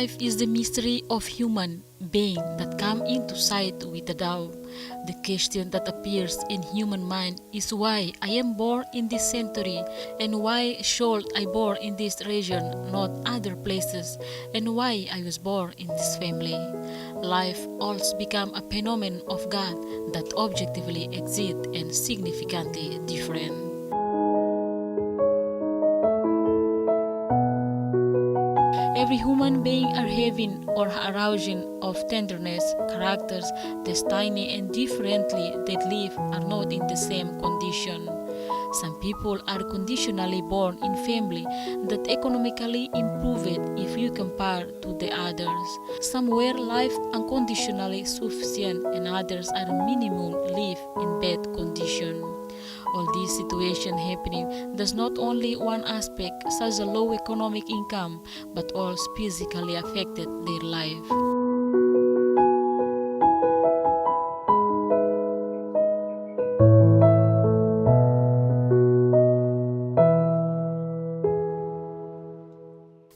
Life is the mystery of human being that come into sight with the Tao. The question that appears in human mind is why I am born in this century, and why should I born in this region, not other places, and why I was born in this family. Life also become a phenomenon of God that objectively exists and significantly different. Every human being are having or arousing of tenderness, characters, destiny, and differently they live are not in the same condition. Some people are conditionally born in family that economically improve it if you compare to the others. Some were life unconditionally sufficient and others are minimum live in bad condition. All this situation happening does not only one aspect such as a low economic income but also physically affected their life.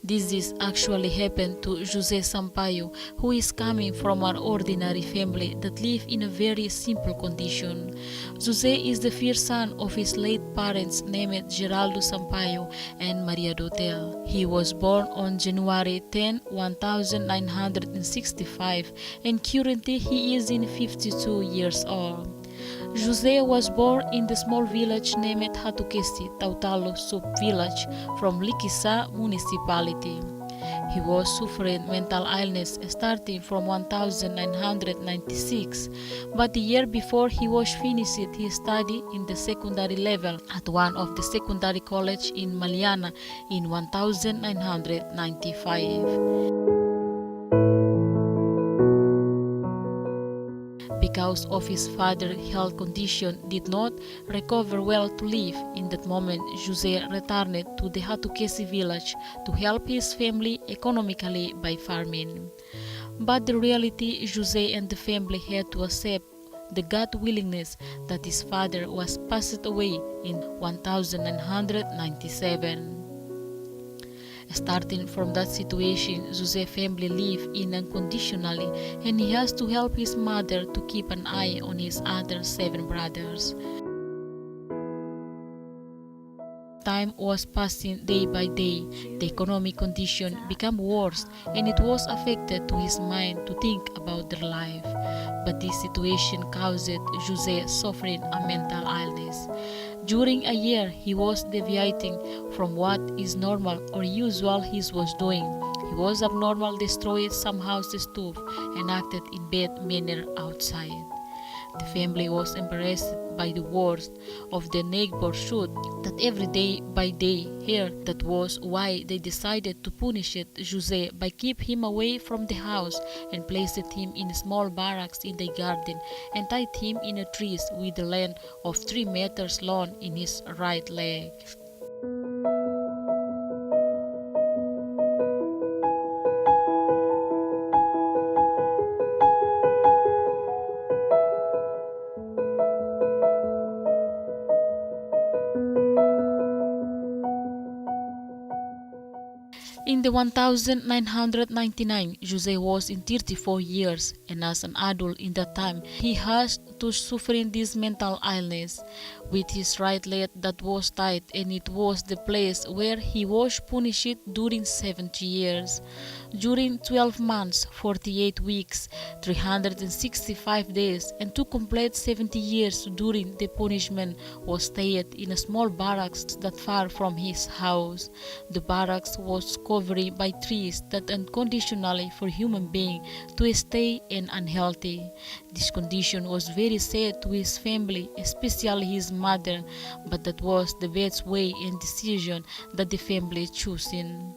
This actually happened to Jose Sampaio, who is coming from an ordinary family that live in a very simple condition. Jose is the first son of his late parents named Geraldo Sampaio and Maria Dotel. He was born on January 10, 1965 and currently he is in 52 years old. Jose was born in the small village named Hatukesi, Tautalo sub-village from Likisa municipality. He was suffering mental illness starting from 1996, but the year before he was finished his study in the secondary level at one of the secondary college in Maliana in 1995. Because of his father's health condition did not recover well to live in that moment, Jose returned to the Hatukesi village to help his family economically by farming. But the reality Jose and the family had to accept the God willingness that his father was passed away in 1997. Starting from that situation, Jose's family live in unconditionally and he has to help his mother to keep an eye on his other 7 brothers. Time was passing day by day. The economic condition became worse and it was affected to his mind to think about their life. But this situation caused Jose suffering a mental illness. During a year, he was deviating from what is normal or usual he was doing. He was abnormal, destroyed some house's stove, and acted in bad manner outside. The family was embarrassed by the words of the neighborhood that every day by day heard. That was why they decided to punish Jose by keep him away from the house and placed him in small barracks in the garden and tied him in a tree with a length of 3 meters long in his right leg. In the 1999, Jose was in 34 years, and as an adult in that time, he has to suffering this mental illness with his right leg that was tied, and it was the place where he was punished during 70 years. During 12 months, 48 weeks, 365 days, and to complete 70 years during the punishment was stayed in a small barracks that far from his house. The barracks was covered by trees that unconditionally for human being to stay and unhealthy. This condition was very sad to his family, especially his mother, but that was the best way and decision that the family chosen.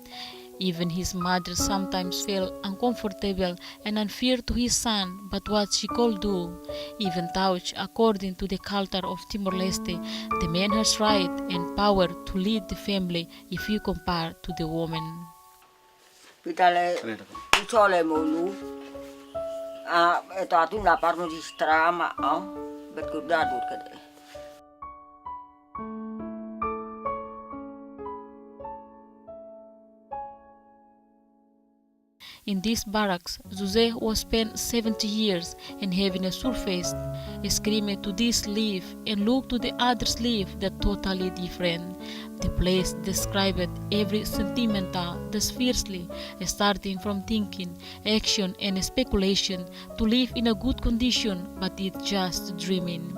Even his mother sometimes felt uncomfortable and unfair to his son, but what she could do? Even though, according to the culture of Timor-Leste, the man has right and power to lead the family if you compare to the woman. Pitale usole mulu eta tuna parno di strama bet kudadur kade. In this barracks, Jose was spent 70 years and having a surface, screaming to this life and look to the other's life that totally different. The place described every sentimental thus fiercely, starting from thinking, action and speculation to live in a good condition, but it's just dreaming.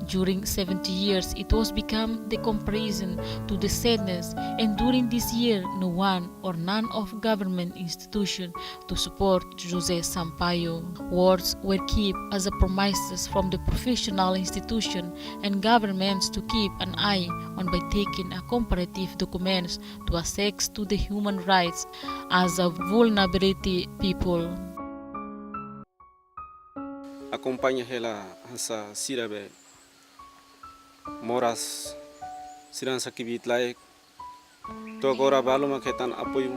During 70 years, it was become the comparison to the sadness, and during this year, no one or none of government institution to support Jose Sampaio. Words were kept as a promises from the professional institution and governments to keep an eye on by taking a comparative documents to assess to the human rights as a vulnerability people. Acompanha ela essa sirabe moras sirança kibit laik to agora balo maketan apoio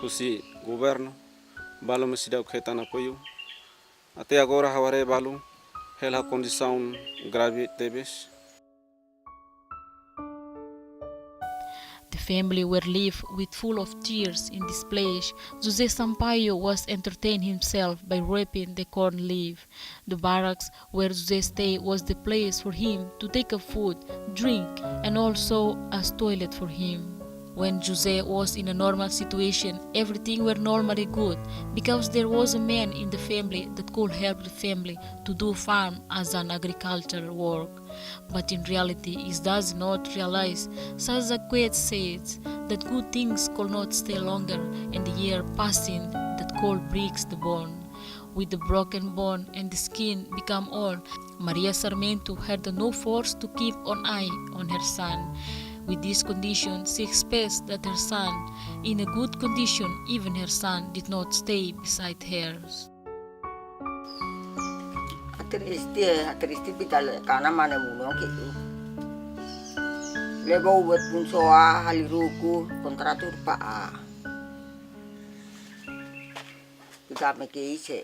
kusi governo balo masida ketan apoio até agora haware balo ela condição grave teves. The family were left with full of tears in this place. Jose Sampaio was entertained himself by wrapping the corn leaf. The barracks where Jose stayed was the place for him to take a food, drink, and also a toilet for him. When Jose was in a normal situation, everything were normally good because there was a man in the family that could help the family to do farm as an agricultural work. But in reality, he does not realize, such a quote says, that good things could not stay longer, and the year passing that cold breaks the bone. With the broken bone and the skin become old, Maria Sarmiento had no force to keep an eye on her son. With this condition, she expects that her son, in a good condition, even her son did not stay beside her. Atristi pital kana mana muno gitu. Lego buat punsoa haliruku kontratur pa. Kita mekise.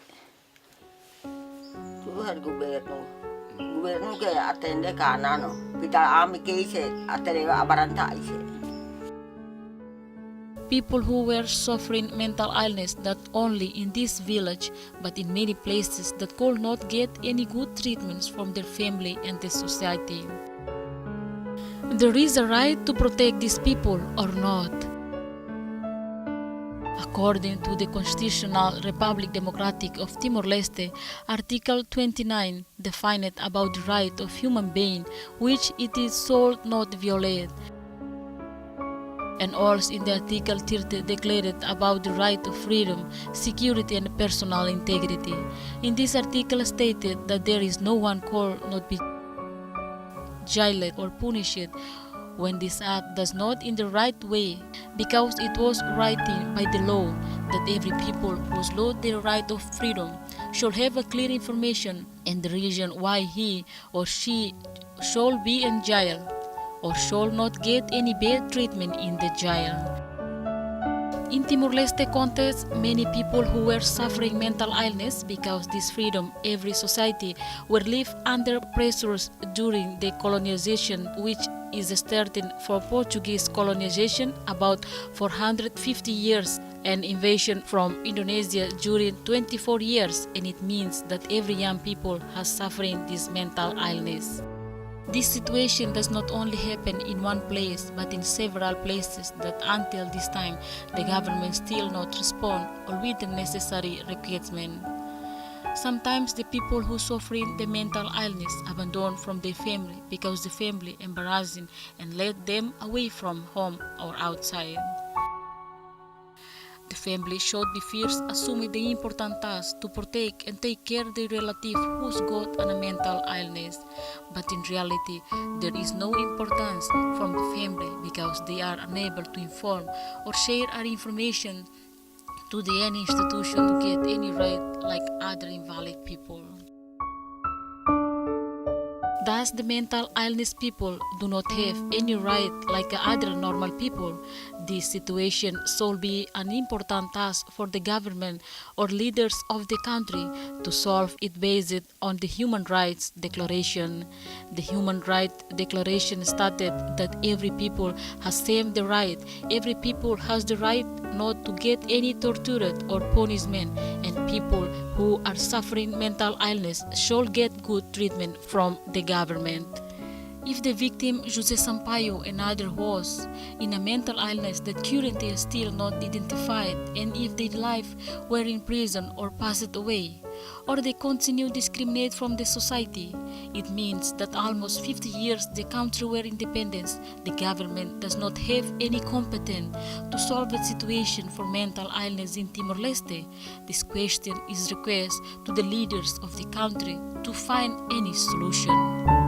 Tuhan Gubernur ke atende kana no. Pital mekise atende abaranta ise. People who were suffering mental illness not only in this village but in many places that could not get any good treatments from their family and the society. There is a right to protect these people or not. According to the Constitutional Republic Democratic of Timor-Leste, Article 29 defined about the right of human being, which it is sought not violate. And also in the Article 30 declared about the right of freedom, security and personal integrity. In this article stated that there is no one could not be jailed or punished when this act does not in the right way, because it was written by the law that every people who's lost their right of freedom should have a clear information and the reason why he or she shall be in jail or shall not get any bad treatment in the jail. In Timor-Leste context, many people who were suffering mental illness because this freedom, every society, were lived under pressures during the colonization, which is starting for Portuguese colonization about 450 years, and invasion from Indonesia during 24 years, and it means that every young people has suffering this mental illness. This situation does not only happen in one place but in several places that until this time the government still not respond or with the necessary requirement. Sometimes the people who suffering the mental illness abandon from their family because the family embarrassing and led them away from home or outside. The family should be first assuming the important task to protect and take care of the relative who's got a mental illness. But in reality, there is no importance from the family because they are unable to inform or share our information to the any institution to get any right like other invalid people. Thus, the mental illness people do not have any right like other normal people. This situation should be an important task for the government or leaders of the country to solve it based on the Human Rights Declaration. The Human Rights Declaration stated that every people has same the right. Every people has the right not to get any tortured or punishment, and people who are suffering mental illness should get good treatment from the government. If the victim, Jose Sampaio, and other was in a mental illness that currently is still not identified, and if their life were in prison or passed away, or they continue discriminate from the society, it means that almost 50 years the country were independence, the government does not have any competence to solve the situation for mental illness in Timor-Leste. This question is request to the leaders of the country to find any solution.